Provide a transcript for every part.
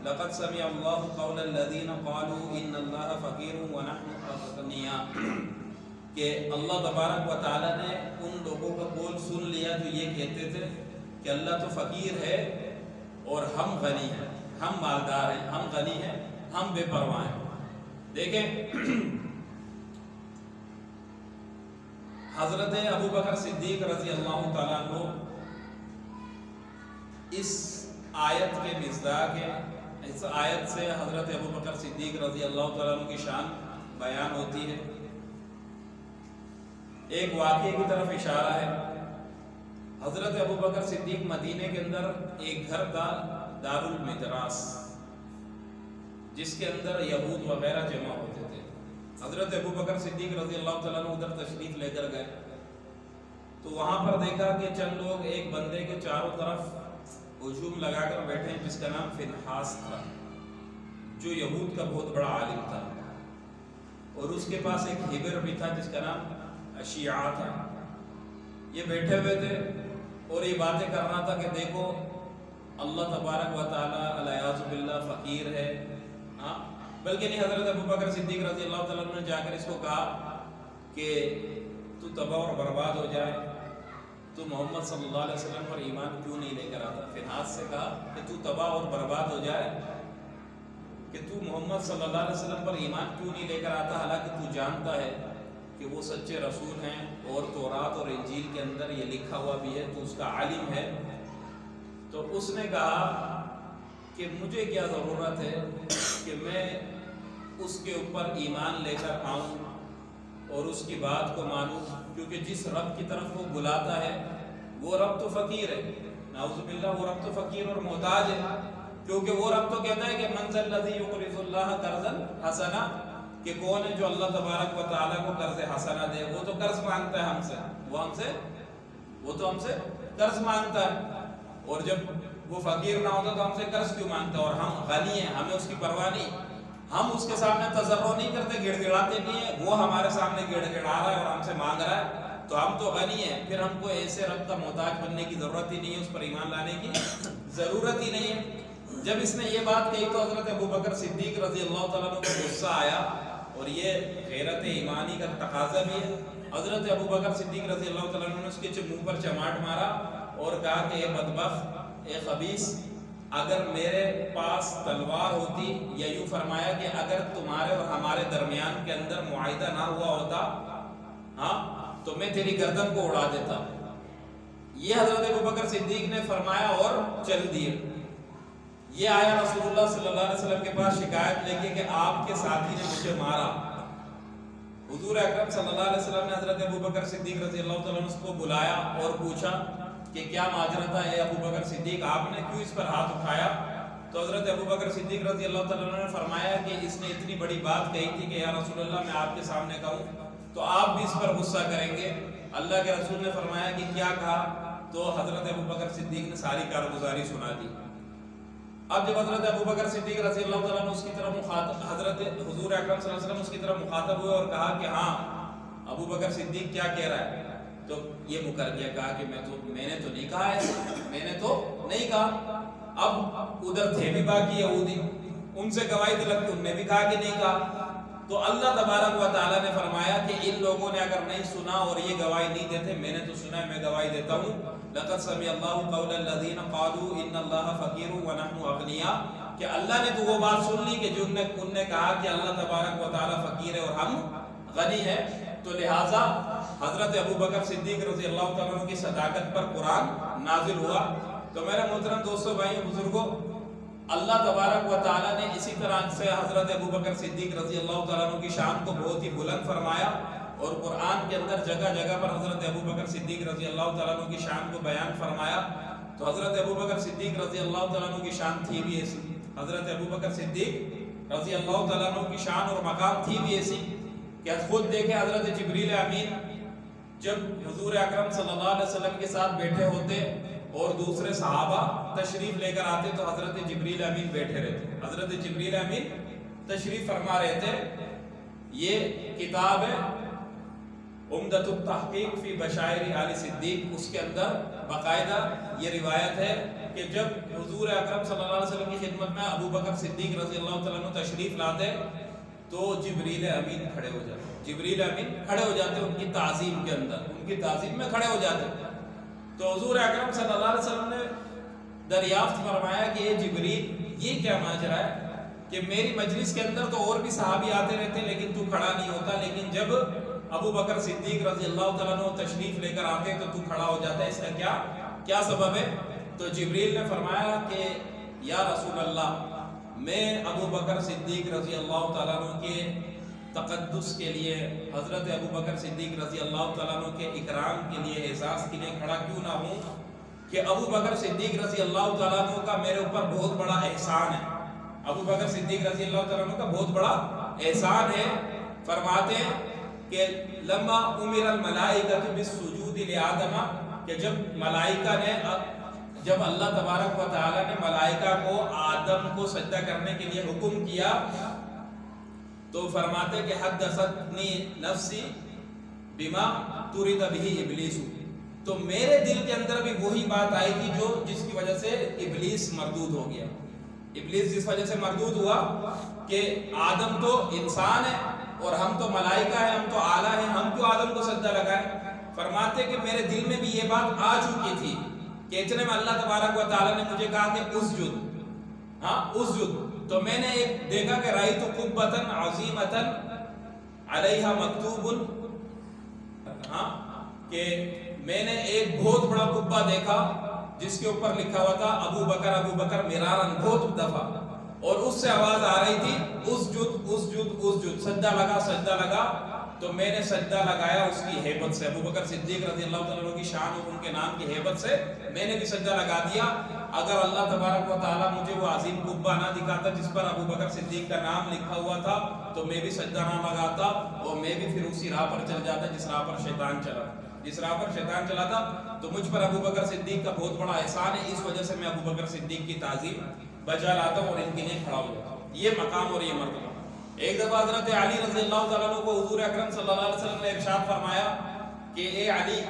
لقد سمع اللہ قول الذین قالوا ان اللہ فقیر ونحن اغنیاء، کہ اللہ تبارک و تعالیٰ نے ان لوگوں کا قول سن لیا جو یہ کہتے تھے کہ اللہ تو فقیر ہے اور ہم غنی ہیں، ہم مالدار ہیں، ہم غنی ہیں، ہم بے پرواہ ہیں۔ دیکھیں حضرت ابو بکر صدیق رضی اللہ تعالیٰ عنہ اس آیت کے مصداق ہیں، اس آیت سے حضرت ابو بکر صدیق رضی اللہ تعالیٰ عنہ کی شان بیان ہوتی ہے۔ ایک واقعے کی طرف اشارہ ہے۔ حضرت ابو بکر صدیق مدینے کے اندر ایک گھر تھا دار المدراس، جس کے اندر یہود وغیرہ جمع ہوتے تھے۔ حضرت ابو بکر صدیق رضی اللہ تعالیٰ عنہ ادھر تشریف لے کر گئے تو وہاں پر دیکھا کہ چند لوگ ایک بندے کے چاروں طرف ہجوم لگا کر بیٹھے ہیں جس کا نام فنحاس تھا، جو یہود کا بہت بڑا عالم تھا، اور اس کے پاس ایک ہبر بھی تھا جس کا نام اشیعہ تھا۔ یہ بیٹھے ہوئے تھے اور یہ باتیں کر رہا تھا کہ دیکھو اللہ تبارک و تعالیٰ علیہ باللہ فقیر ہے، بلکہ نہیں، حضرت ابو بکر صدیق رضی اللہ تعالیٰ عنہ نے جا کر اس کو کہا کہ تو تباہ اور برباد ہو جائے، تو محمد صلی اللہ علیہ وسلم پر ایمان کیوں نہیں لے کر آتا؟ فنحاس سے کہا کہ تو تباہ اور برباد ہو جائے کہ تو محمد صلی اللہ علیہ وسلم پر ایمان کیوں نہیں لے کر آتا، حالانکہ تو جانتا ہے کہ وہ سچے رسول ہیں اور تورات اور انجیل کے اندر یہ لکھا ہوا بھی ہے، تو اس کا عالم ہے۔ تو اس نے کہا کہ مجھے کیا ضرورت ہے کہ میں اس کے اوپر ایمان لے کر آؤں اور اس کی بات کو مانوں، کیونکہ جس رب کی طرف وہ بلاتا ہے وہ رب تو فقیر ہے، نعوذ باللہ، وہ رب تو فقیر اور محتاج ہے، کیونکہ وہ رب تو کہتا ہے کہ من ذا الذی یقرض اللہ قرضا حسنا، کہ کون ہے جو اللہ تبارک و تعالیٰ کو قرض حسنہ دے؟ وہ تو قرض مانگتا ہے ہم سے، وہ تو ہم سے قرض مانگتا ہے، اور جب وہ فقیر نہ ہوتا تو ہم سے قرض کیوں مانگتا؟ اور ہم غنی ہیں، ہمیں اس کی پرواہ نہیں، ہم اس کے سامنے تضرع نہیں کرتے، گڑ گڑاتے نہیں ہیں، وہ ہمارے سامنے گڑ گڑا رہا ہے اور ہم سے مانگ رہا ہے، تو ہم تو غنی ہیں، پھر ہم کو ایسے رب کا محتاج بننے کی ضرورت ہی نہیں ہے، اس پر ایمان لانے کی ضرورت ہی نہیں ہے۔ جب اس نے یہ بات کہی تو حضرت ابو بکر صدیق رضی اللہ تعالیٰ عنہ کو غصہ آیا، اور یہ غیرت ایمانی کا تقاضا بھی ہے۔ حضرت ابو بکر صدیق رضی اللہ تعالیٰ عنہ نے اس کے منہ پر چماٹ مارا اور کہا کہ اے بدبخت، اے خبیث، اگر میرے پاس تلوار ہوتی، یا یوں فرمایا کہ اگر تمہارے اور ہمارے درمیان کے اندر معاہدہ نہ ہوا ہوتا تو میں تیری گردن کو اڑا دیتا۔ یہ حضرت ابو بکر صدیق نے فرمایا اور چل دیے۔ یہ آیا رسول اللہ صلی اللہ علیہ وسلم کے پاس شکایت لے کے کہ آپ کے ساتھی نے مجھے مارا۔ حضور اکرم صلی اللہ علیہ وسلم نے حضرت ابو بکر صدیق رضی اللہ تعالیٰ عنہ کو بلایا اور پوچھا کہ کیا ماجرا تھا اے ابو بکر صدیق، آپ نے کیوں اس پر ہاتھ اٹھایا؟ تو حضرت ابو بکر صدیق رضی اللہ تعالیٰ عنہ نے فرمایا کہ اس نے اتنی بڑی بات کہی تھی کہ یا رسول اللہ میں آپ کے سامنے کہوں تو آپ بھی اس پر غصہ کریں گے۔ اللہ کے رسول نے فرمایا کہ کیا کہا؟ تو حضرت ابو بکر صدیق نے ساری کارگزاری سنا دی۔ اب جب حضرت ابو بکر صدیق رضی اللہ تعالیٰ عنہ اس کی طرف مخاطب، حضرت حضور اکرم صلی اللہ علیہ وسلم اس کی طرف مخاطب ہوئے اور کہا کہ ہاں ابو بکر صدیق کیا کہہ رہا ہے؟ تو یہ مکر گیا، کہا کہ میں نے تو نہیں کہا ایسا، میں نے تو نہیں کہا۔ اب ادھر تھے بھی باقی یہودی، ان سے گواہی طلب کی، ان نے بھی کہا کہ نہیں کہا۔ تو اللہ تبارک و تعالیٰ نے فرمایا کہ ان لوگوں نے اگر نہیں سنا اور یہ گواہی نہیں دیتے، میں نے تو سنا ہے، میں گواہی دیتا ہوں۔ لقد سمع اللہ قول الذین قالوا ان اللہ فقیر ونحن اغنیاء، کہ اللہ نے تو وہ بات سن لی کہ جو ان نے کہا کہ اللہ تبارک و تعالیٰ فقیر ہے اور ہم غنی ہیں۔ تو لہٰذا حضرت ابو بکر صدیق رضی اللہ تعالیٰ عنہ کی صداقت پر قرآن نازل ہوا۔ تو میرے محترم دوستو، بھائیو، بزرگوں، اللہ تبارک و تعالیٰ نے اسی طرح سے حضرت ابو بکر صدیق رضی اللہ تعالیٰ عنہ کی شان کو بہت ہی بلند فرمایا، اور قرآن کے اندر جگہ جگہ پر حضرت ابو بکر صدیق رضی اللہ تعالیٰ عنہ کی شان کو بیان فرمایا۔ تو حضرت ابو بکر صدیق رضی اللہ تعالیٰ عنہ کی شان تھی بھی ایسی، حضرت ابو بکر صدیق رضی اللہ تعالیٰ عنہ کی شان اور مقام تھی بھی ایسی کہ خود دیکھیں حضرت جبریل امین جب حضور اکرم صلی اللہ علیہ وسلم کے ساتھ بیٹھے ہوتے اور دوسرے صحابہ تشریف لے کر آتے تو حضرت جبریل امین بیٹھے رہتے، حضرت جبریل امین تشریف فرما رہے تھے۔ یہ کتاب ہے عمدۃ التحقیق فی بشائر آل صدیق، اس کے اندر باقاعدہ یہ روایت ہے کہ جب حضور اکرم صلی اللہ علیہ وسلم کی خدمت میں ابو بکر صدیق رضی اللہ تعالیٰ عنہ تشریف لاتے تو جبریل امین کھڑے ہو جاتے، جبریل امین کھڑے ہو جاتے ان کی تعظیم کے اندر، ان کی تعظیم میں کھڑے ہو جاتے. تو حضور اکرم صلی اللہ علیہ وسلم نے دریافت فرمایا کہ یہ جبریل یہ کیا ماجرا ہے کہ میری مجلس کے اندر تو اور بھی صحابی آتے رہتے لیکن تو کھڑا نہیں ہوتا، لیکن جب ابو بکر صدیق رضی اللہ تعالیٰ عنہ تشریف لے کر آتے تو کھڑا ہو جاتا ہے، اس کا کیا سبب ہے؟ تو جبریل نے فرمایا کہ یا رسول اللہ، میں ابو بکر صدیق رضی اللہ تعالیٰ عنہ کے تقدس کے لیے، حضرت ابو بکر صدیق رضی اللہ تعالیٰ عنہ کے اکرام کے لیے، اعزاز کے لیے کھڑا کیوں نہ ہوں کہ ابو بکر صدیق رضی اللہ تعالیٰ عنہ کا میرے اوپر بہت بڑا احسان ہے. ابو بکر صدیق رضی اللہ تعالیٰ عنہ کا بہت بڑا احسان ہے. فرماتے ہیں کہ لما امر الملائکۃ بالسجود لآدم، کہ جب اللہ تبارک و تعالی نے ملائکہ کو آدم کو سجدہ کرنے کے لیے حکم کیا تو فرماتے کہ حدثتنی نفسی بما طرد به ابلیس، تو میرے دل کے اندر بھی وہی بات آئی تھی جس کی وجہ سے ابلیس مردود ہو گیا. ابلیس جس وجہ سے مردود ہوا کہ آدم تو انسان ہے اور ہم تو ملائکہ ہیں، ہم تو اعلیٰ ہیں، ہم کیوں آدم کو سجدہ لگائیں. فرماتے کہ میرے دل میں بھی یہ بات آ چکی تھی کہ اتنے میں اللہ تبارک و تعالیٰ نے مجھے کہا کہ اسجد، تو میں نے ایک دیکھا کہ رأیت قبۃ عظیمۃ علیہا مکتوب، کہ میں نے ایک بہت بڑا قبہ دیکھا جس کے اوپر لکھا ہوا تھا ابو بکر مرارن، بہت دفعہ، اور اس سے آواز آ رہی تھی اسجد، سجدہ لگا. تو میں نے سجدہ لگایا اس کی ہیبت سے، ابو بکر صدیق رضی اللہ تعالیٰ عنہ کی شان اور ان کے نام کی ہیبت سے میں نے بھی سجدہ لگا دیا. اگر اللہ تبارک و تعالیٰ مجھے وہ عظیم قبہ نہ دکھاتا جس پر ابو بکر صدیق کا نام لکھا ہوا تھا تو میں بھی سجدہ نہ لگاتا اور میں بھی پھر اسی راہ پر چل جاتا جس راہ پر شیطان چلا تھا. تو مجھ پر ابو بکر صدیق کا بہت بڑا احسان ہے، اس وجہ سے میں ابو بکر صدیق کی تعظیم بجا لاتا ہوں اور ان کے لیے کھڑا ہو جاتا ہوں. یہ مقام اور یہ مرتبہ. ایک دفعہ حضرت علی رضی اللہ تعالیٰ عنہ کو حضور اکرم صلی اللہ علیہ وسلم نے ارشاد فرمایا کہ اے علی،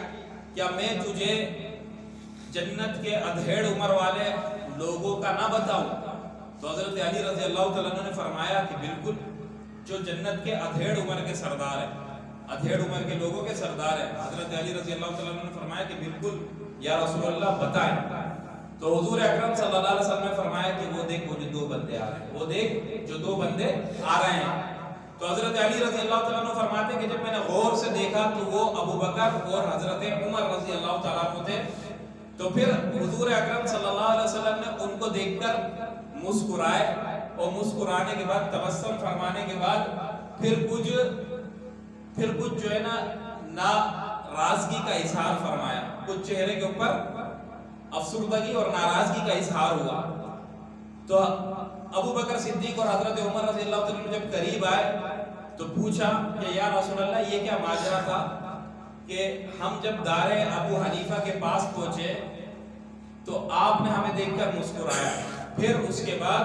کیا میں تجھے جنت کے ادھیڑ عمر والے لوگوں کا نہ بتاؤں؟ تو حضرت علی رضی اللہ تعالیٰ عنہ نے فرمایا کہ بالکل، جو جنت کے ادھیڑ عمر کے سردار ہیں، ادھیڑ عمر کے لوگوں کے سردار ہیں. حضرت علی رضی اللہ تعالیٰ عنہ نے فرمایا کہ بالکل یا رسول اللہ بتائیں. تو حضور اکرم صلی اللہ علیہ وسلم نے فرمایا کہ وہ دیکھ وہ جو دو بندے آ رہے ہیں. تو حضرت علی رضی اللہ تعالیٰ عنہ فرماتے ہیں کہ جب میں نے غور سے دیکھا تو وہ ابو بکر اور حضرت عمر رضی اللہ تعالیٰ عنہ تھے. تو پھر حضور اکرم صلی اللہ علیہ وسلم نے ان کو دیکھ کر مسکرائے اور مسکرانے کے بعد تبسم فرمانے کے بعد پھر کچھ جو ہے نا ناراضگی کا اظہار فرمایا، کچھ چہرے کے اوپر افسردگی اور ناراضگی کا اظہار ہوا. تو ابو بکر صدیق اور حضرت عمر رضی اللہ تعالیٰ عنہ جب قریب آئے تو پوچھا کہ یا رسول اللہ، یہ کیا ماجرا تھا کہ ہم جب دار ابو حنیفہ کے پاس پہنچے تو آپ نے ہمیں دیکھ کر مسکرایا، پھر اس کے بعد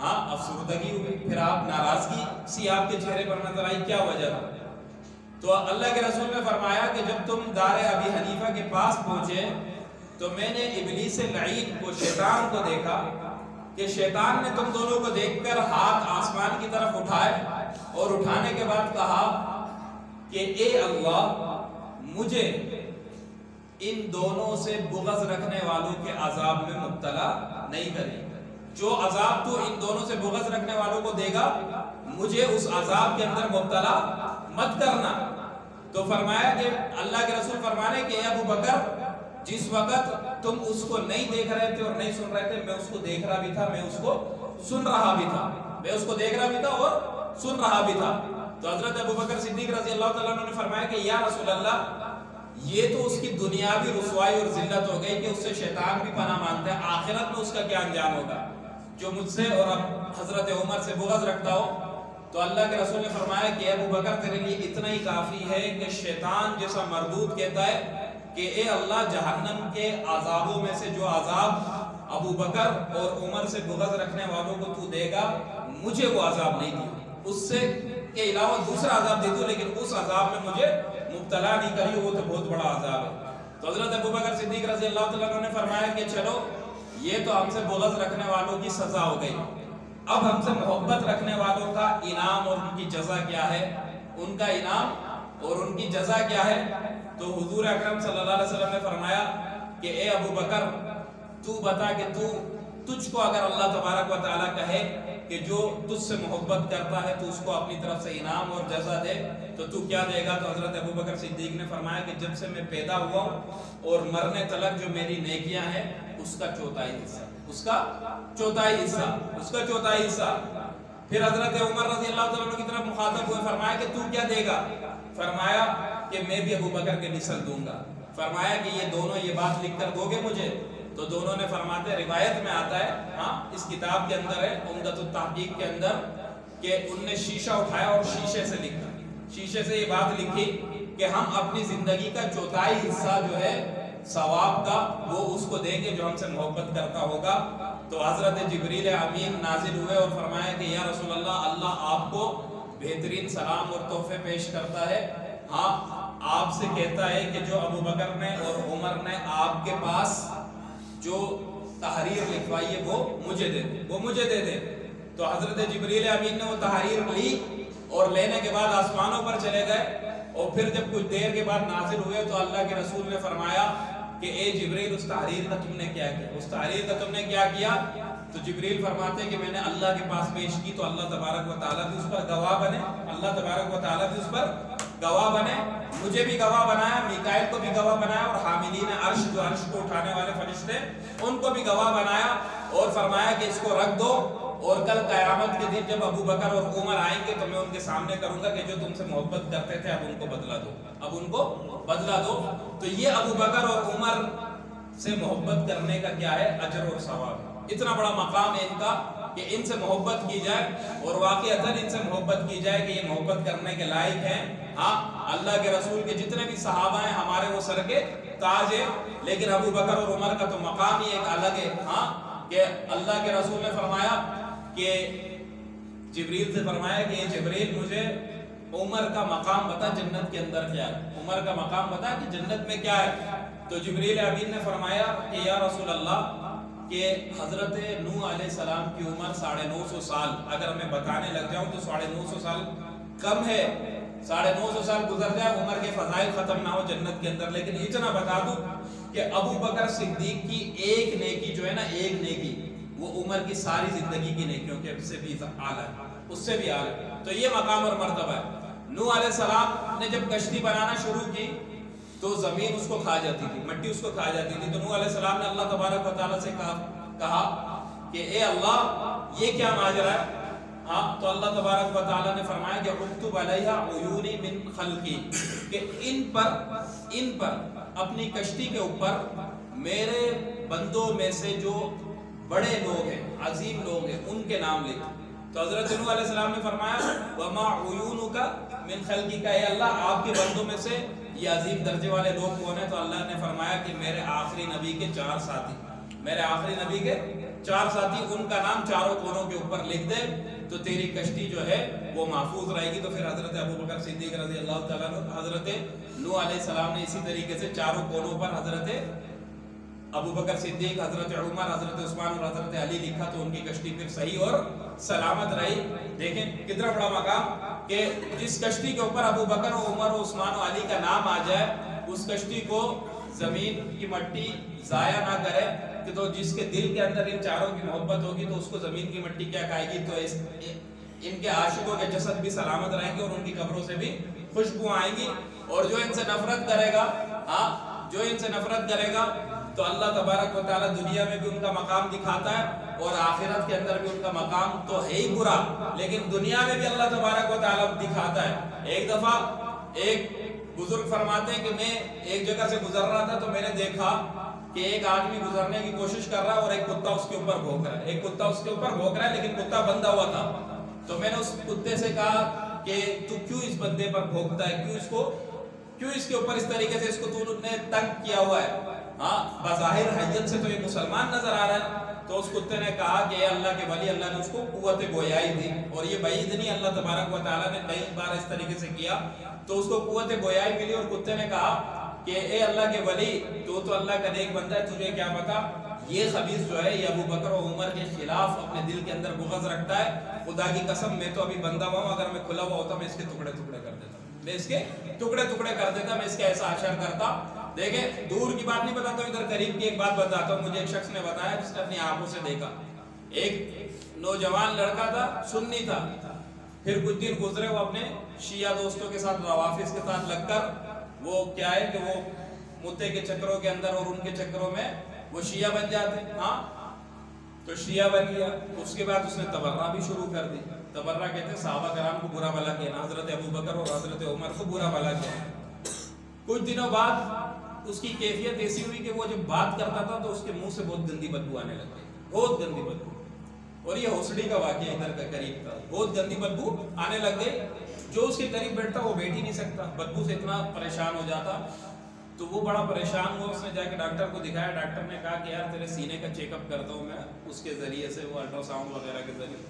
افسردگی ہوئی، پھر آپ ناراضگی سی آپ کے چہرے پر نظر آئی، کیا وجہ تھا؟ تو اللہ کے رسول نے فرمایا کہ جب تم دار ابی حنیفہ کے پاس پہنچے تو میں نے ابلیس لعین کو، شیطان کو دیکھا کہ شیطان نے تم دونوں کو دیکھ کر ہاتھ آسمان کی طرف اٹھائے اور اٹھانے کے بعد کہا کہ اے اللہ، مجھے ان دونوں سے بغض رکھنے والوں کے عذاب میں مبتلا نہیں کرے. جو عذاب تو ان دونوں سے بغض رکھنے والوں کو دے گا مجھے اس عذاب کے اندر مبتلا مت کرنا. تو فرمایا کہ اللہ کے رسول فرمانے کہ اے ابو بکر، جس وقت تم اس کو نہیں دیکھ رہے تھے اور نہیں سن رہے تھے، میں اس کو دیکھ رہا بھی تھا، میں اس کو سن رہا بھی تھا، میں اس کو دیکھ رہا بھی تھا اور سن رہا بھی تھا. تو حضرت ابو بکر صدیق رضی اللہ تعالیٰ عنہ نے فرمایا کہ یا رسول اللہ، یہ تو اس کی دنیاوی رسوائی اور ذلت ہو گئی کہ اس سے شیطان بھی پناہ مانگتا ہے، آخرت میں اس کا کیا انجام ہوگا؟ جو مجھ سے اور اب حضرت عمر سے بغض رکھتا ہو. تو اللہ کے رسول نے فرمایا کہ ابو بکر، تیرے لیے اتنا ہی کافی ہے کہ شیطان جیسا مردود کہتا ہے کہ اے اللہ، جہنم کے عذابوں میں سے جو عذاب ابو بکر اور عمر سے بغض رکھنے والوں کو تو دے گا، مجھے وہ عذاب نہیں دے، اس سے کے علاوہ دوسرا عذاب دے دو، لیکن اس عذاب میں مجھے مبتلا نہیں کری، وہ تو بہت بڑا عذاب ہے. تو حضرت ابو بکر صدیق رضی اللہ تعالیٰ عنہ نے فرمایا کہ چلو یہ تو ہم سے بغض رکھنے والوں کی سزا ہو گئی، اب ہم سے محبت رکھنے والوں کا انعام اور ان کی جزا کیا ہے، ان کا انعام اور ان کی جزا کیا ہے؟ تو حضور اکرم صلی اللہ علیہ وسلم نے فرمایا کہ اے ابو بکر تو بتا کہ تجھ کو اگر اللہ تبارک و تعالیٰ کہے کہ جو تجھ سے محبت کرتا ہے تو اس کو اپنی طرف سے انعام اور جزا دے تو کیا دے گا؟ تو حضرت ابو بکر صدیق نے فرمایا کہ جب سے میں پیدا ہوا ہوں اور مرنے تلک جو میری نیکیاں ہیں اس کا چوتھائی حصہ، اس کا چوتھائی حصہ، اس کا چوتھائی حصہ۔ پھر حضرت عمر رضی اللہ تعالیٰ عنہ کی طرف مخاطب ہوئے، فرمایا کہ تو کیا دے گا؟ فرمایا کہ میں بھی ابو بکر کے مثل دوں گا۔ فرمایا کہ یہ دونوں یہ بات لکھ کر دو گے مجھے؟ تو دونوں نے فرماتے، روایت میں آتا ہے، ہاں اس کتاب کے اندر ہے عمدۃ التحقیق کے اندر، کہ ان نے شیشہ اٹھایا اور شیشے سے لکھا، شیشے سے یہ بات لکھی کہ ہم اپنی زندگی کا چوتھائی حصہ جو ہے ثواب کا وہ اس کو دیں گے جو ہم سے محبت کرتا ہوگا۔ تو حضرت جبریل امین نازل ہوئے اور فرمایا کہ یا رسول اللہ، اللہ آپ کو بہترین سلام اور تحفے پیش کرتا ہے، ہاں آپ سے کہتا ہے کہ جو ابو بکر نے اور عمر نے آپ کے پاس جو تحریر لکھوائی ہے وہ مجھے دے دے، وہ مجھے دے دے۔ تو حضرت جبریل امین نے وہ تحریر لی اور لینے کے بعد آسمانوں پر چلے گئے، اور پھر جب کچھ دیر کے بعد نازل ہوئے تو اللہ کے رسول نے فرمایا کہ اے جبریل اس تحریر کا تم نے کیا کیا، اس تحریر کا تم نے کیا کیا؟ تو جبریل فرماتے ہیں کہ میں نے اللہ کے پاس پیش کی تو اللہ تبارک و تعالیٰ بھی اس پر گواہ بنے، اللہ تبارک و تعالیٰ بھی اس پر گواہ بنے، مجھے بھی گواہ بنایا، میکائیل کو بھی گواہ بنایا، اور حاملین عرش جو عرش کو اٹھانے والے فرشتے ان کو بھی گواہ بنایا، اور فرمایا کہ اس کو رکھ دو، اور کل قیامت کے دن جب ابو بکر اور عمر آئیں گے تو میں ان کے سامنے کروں گا کہ جو تم سے محبت کرتے تھے اب ان کو بدلا دو، اب ان کو بدلا دو۔ تو یہ ابو بکر اور عمر سے محبت کرنے کا کیا ہے؟ اجر اور ثواب۔ اتنا بڑا مقام ہے ان کا کہ ان سے محبت کی جائے، اور واقعتاً ان سے محبت کی جائے کہ یہ محبت کرنے کے لائق ہیں۔ ہاں اللہ کے رسول کے جتنے بھی صحابہ ہیں ہمارے وہ سر کے تاج ہیں، لیکن ابو بکر اور عمر کا تو مقام ہی ایک الگ ہے۔ ہاں کہ اللہ کے رسول نے فرمایا کہ جبریل سے فرمایا کہ یہ جبریل مجھے عمر کا مقام بتا جنت کے اندر کیا ہے، عمر کا مقام بتا کہ جنت میں کیا ہے۔ تو جبریل امین نے فرمایا کہ یا رسول اللہ کہ حضرت نوح علیہ السلام کی عمر 950 سال، اگر میں بتانے لگ جاؤں تو 950 سال کم ہے، 950 سال گزر جائے عمر کے فضائل ختم نہ ہو جنت کے اندر، لیکن اتنا بتا دوں کہ ابو بکر صدیق کی ایک نیکی جو ہے نا، ایک نیکی وہ عمر کی ساری زندگی کی نیکیوں کے سے بھی اعلیٰ ہے، اس سے بھی اعلیٰ ہے۔ تو یہ مقام اور مرتبہ ہے۔ نوح علیہ السلام نے جب کشتی بنانا شروع کی تو زمین اس کو کھا جاتی تھی، مٹی اس کو کھا جاتی تھی، تو نوح علیہ السلام نے اللہ تبارک و تعالیٰ سے کہا کہ اے اللہ یہ کیا ماجرا ہے؟ ہاں تو اللہ تبارک و تعالیٰ نے فرمایا کہ اکتب علیہا عیونی من خلقی، کہ ان پر اپنی کشتی کے اوپر میرے بندوں میں سے جو بڑے لوگ ہیں، عظیم لوگ ہیں، ان کے نام لکھ۔ تو حضرت نوح علیہ السلام نے فرمایا وما عیونک من خلقک، اے اللہ آپ کے بندوں میں سے یہ عظیم درجے والے لوگ کون ہیں؟ تو اللہ نے فرمایا کہ میرے آخری نبی کے 4 ساتھی، میرے آخری نبی کے 4 ساتھی، ان کا نام چاروں کونوں کے اوپر لکھ دے تو تیری کشتی جو ہے وہ محفوظ رہے گی۔ تو پھر حضرت ابو بکر صدیق رضی اللہ تعالیٰ عنہ، حضرت نوح علیہ السلام نے اسی طریقے سے چاروں کونوں پر حضرت ابو بکر صدیق، حضرت عمر، حضرت عثمان اور حضرت علی لکھا، تو ان کی کشتی پھر صحیح اور سلامت رہی۔ دیکھیں کتنا بڑا مقام کہ جس کشتی کے اوپر ابو بکر و عمر و عثمان و علی کا نام آ جائے اس کشتی کو زمین کی مٹی ضائع نہ کرے، کہ تو جس کے دل کے اندر ان چاروں کی محبت ہوگی تو اس کو زمین کی مٹی کیا کھائے گی؟ تو ان کے عاشقوں کے جسد بھی سلامت رہیں گے اور ان کی قبروں سے بھی خوشبو آئیں گی۔ اور جو ان سے نفرت کرے گا، ہاں جو ان سے نفرت کرے گا تو اللہ تبارک و تعالیٰ دنیا میں بھی ان کا مقام دکھاتا ہے اور آخرت کے اندر بھی ان کا مقام تو ہے ہی برا، لیکن دنیا میں بھی اللہ تبارک و تعالیٰ دکھاتا ہے۔ ایک دفعہ ایک بزرگ فرماتے ہیں کہ میں ایک جگہ سے گزر رہا تھا تو میں نے دیکھا کہ ایک آدمی گزرنے کی کوشش کر رہا ہے اور ایک کتا اس کے اوپر بھونک رہا ہے، ایک کتا اس کے اوپر بھونک رہا ہے، لیکن کتا بندھا ہوا تھا۔ تو میں نے اس کتے سے کہا کہ تو کیوں اس بندے پر بھونکتا ہے، کیوں اس کے اوپر اس طریقے سے اس کو تو نے تنگ کیا ہوا ہے؟ ہاں بظاہر حیت سے تو یہ مسلمان نظر آ رہا ہے۔ تو اس کتے نے کہا کہ اے اللہ کے ولی، اللہ نے اس کو قوت گویائی دی، اور یہ بعید نہیں، اللہ تبارک و تعالیٰ نے کئی بار اس طریقے سے کیا تو اس کو قوت گویائی ملی، اور کتے نے کہا کہ اے اللہ کے ولی، تو اللہ کا نیک بندہ ہے، تجھے کیا پتا یہ خبیث جو ہے یہ ابو بکر و عمر کے خلاف اپنے دل کے اندر بغض رکھتا ہے، خدا کی قسم میں تو ابھی بندہ ہوا ہوں، اگر میں کھلا ہوا ہوتا میں اس کے ٹکڑے ٹکڑے کر دیتا، میں اس کے ٹکڑے ٹکڑے کر دیتا، میں اس کے ایسا حشر کرتا۔ دیکھیں دور کی بات نہیں بتاتا ہوں، ادھر قریب کی ایک بات بتاتا ہوں۔ مجھے ایک شخص نے بتایا جس نے اپنی آنکھوں سے دیکھا، ایک نوجوان لڑکا تھا، سنی تھا، پھر کچھ دن گزرے وہ اپنے شیعہ دوستوں کے ساتھ روافظ کے ساتھ لگ کر وہ کیا ہے کہ وہ متے کے چکروں کے اندر اور ان کے چکروں میں وہ شیعہ بن جاتے، ہاں تو شیعہ بن گیا۔ اس کے بعد اس نے تبرہ بھی شروع کر دی۔ تبرہ کہتے ہیں صحابہ کرام کو برا بھلا کہنا، حضرت ابو بکر اور حضرت عمر کو برا بھلا کہنا۔ کچھ دنوں بعد اس کی کیفیت ایسی ہوئی کہ وہ جب بات کرتا تھا تو اس کے منہ سے بہت گندی بدبو آنے لگ گئی، بہت گندی بدبو، اور یہ ہوسڑی کا واقعہ ادھر کا قریب تھا، بہت گندی بدبو آنے لگ گئی۔ جو اس کے قریب بیٹھتا وہ بیٹھ ہی نہیں سکتا، بدبو سے اتنا پریشان ہو جاتا۔ تو وہ بڑا پریشان ہوا، اس نے جا کے ڈاکٹر کو دکھایا، ڈاکٹر نے کہا کہ یار تیرے سینے کا چیک اپ کرتا ہوں میں اس کے ذریعے سے، وہ الٹرا ساؤنڈ وغیرہ کے ذریعے۔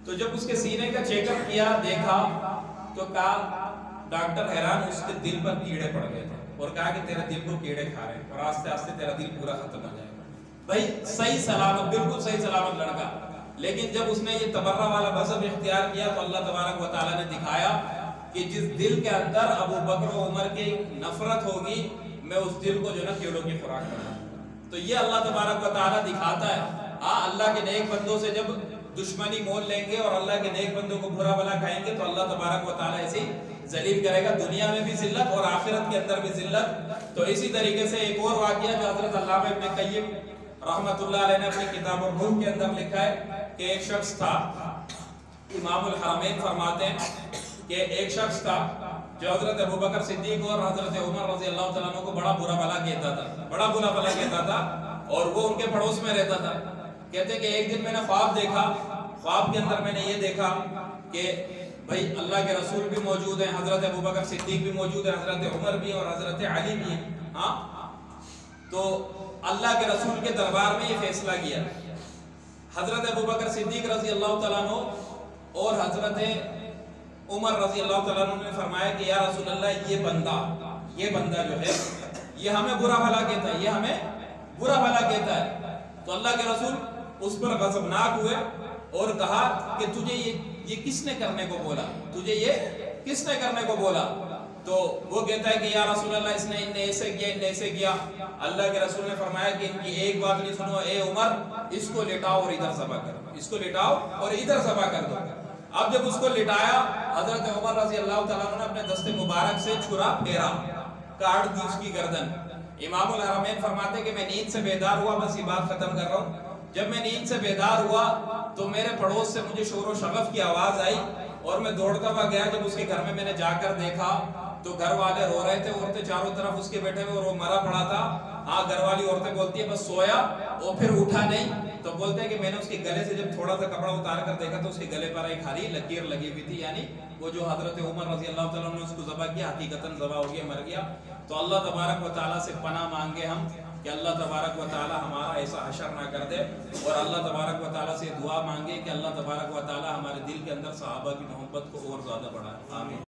تو جب اس کے سینے کا چیک اپ کیا، دیکھا تو کہا، ڈاکٹر حیران، اس کے دل پر کیڑے پڑ گئے تھے اور کہا کہ تیرے دل کو کیڑے کھا رہے ہیں اور آہستہ آہستہ تیرا دل پورا ختم ہو جائے گا۔ بھائی صحیح سلامت، بالکل صحیح سلامت لڑکا، لیکن جب اس نے یہ تبرہ والا مذہب اختیار کیا تو اللہ تبارک و تعالیٰ نے دکھایا کہ جس دل کے اندر ابو بکر و عمر کی نفرت ہوگی، میں اس دل کو جو نا کیڑوں کی خوراک بنا۔ تو یہ اللہ تبارک و تعالیٰ دکھاتا ہے، ہاں اللہ کے نیک بندوں سے جب دشمنی مول لیں گے اور اللہ کے نیک بندوں کو برا بھلا کہیں گے تو اللہ تبارک و تعالیٰ ایسی ذلیل کرے گا، دنیا میں بھی ذلت اور آخرت کے اندر بھی ذلت۔ تو اسی طریقے سے ایک اور واقعہ جو حضرت علامہ ابن قیم رحمۃ اللہ علیہ نے اپنی کتاب الروح کے اندر لکھا ہے کہ ایک شخص تھا، امام الحرمین فرماتے ہیں کہ ایک شخص تھا جو حضرت ابو بکر صدیق اور حضرت عمر رضی اللہ تعالیٰ عنہ کو بڑا برا بھلا کہتا تھا، بڑا برا بھلا کہتا تھا، اور وہ ان کے پڑوس میں رہتا تھا۔ کہتے کہ ایک دن میں نے خواب دیکھا، خواب کے اندر میں نے یہ دیکھا کہ بھائی اللہ کے رسول بھی موجود ہیں، حضرت ابو بکر صدیق بھی موجود ہیں، حضرت عمر بھی اور حضرت علی بھی ہیں، ہاں تو اللہ کے رسول کے دربار میں یہ فیصلہ کیا، حضرت ابو بکر صدیق رضی اللہ تعالیٰ عنہ اور حضرت عمر رضی اللہ تعالیٰ عنہ نے فرمایا کہ یا رسول اللہ یہ بندہ جو ہے یہ ہمیں برا بھلا کہتا ہے، یہ ہمیں برا بھلا کہتا ہے۔ تو اللہ کے رسول اس پر غضبناک ہوئے اور کہا کہ تجھے یہ کس نے کرنے کو بولا، تجھے یہ کس نے کرنے کو بولا؟ تو وہ کہتا ہے کہ یا رسول اللہ اس نے ایسے کیا، ان نے ایسے کیا۔ اللہ کے رسول نے فرمایا کہ ان کی ایک بات نہیں سنو، اے عمر اس کو لٹاؤ اور ادھر ذبح کرو، اس کو لٹاؤ اور ادھر ذبح کر دو۔ اب جب اس کو لٹایا، حضرت عمر رضی اللہ تعالیٰ عنہ نے اپنے دست مبارک سے چھرا پھیرا، کاٹ دی اس کی گردن۔ امام الحرمین فرماتے کہ میں نیند سے بیدار ہوا، بس یہ بات ختم کر رہا ہوں، جب میں نیند سے بیدار ہوا تو میرے پڑوس سے مجھے شور و شغف کی آواز آئی اور میں دوڑتا ہوا گیا۔ جب اس کے گھر میں نے جا کر دیکھا تو گھر والے رو رہے تھے، عورتیں چاروں طرف اس کے بیٹھے ہوئے اور وہ مرا پڑا تھا۔ ہاں گھر والی عورتیں بولتی ہیں بس سویا اور پھر اٹھا نہیں، تو بولتے ہیں کہ میں نے اس کے گلے سے جب تھوڑا سا کپڑا اتار کر دیکھا تو اس کے گلے پر ایک ہری لکیر لگی ہوئی تھی، یعنی وہ جو حضرت عمر رضی اللہ تعالیٰ نے اس کو ذبح کیا حقیقتاً ذبح ہو گیا، مر گیا۔ تو اللہ تبارک و تعالیٰ سے پناہ مانگے ہم کہ اللہ تبارک و تعالیٰ ہمارا ایسا حشر نہ کر دے، اور اللہ تبارک و تعالیٰ سے دعا مانگے کہ اللہ تبارک و تعالیٰ ہمارے دل کے اندر صحابہ کی محبت کو اور زیادہ بڑھائے، آمین۔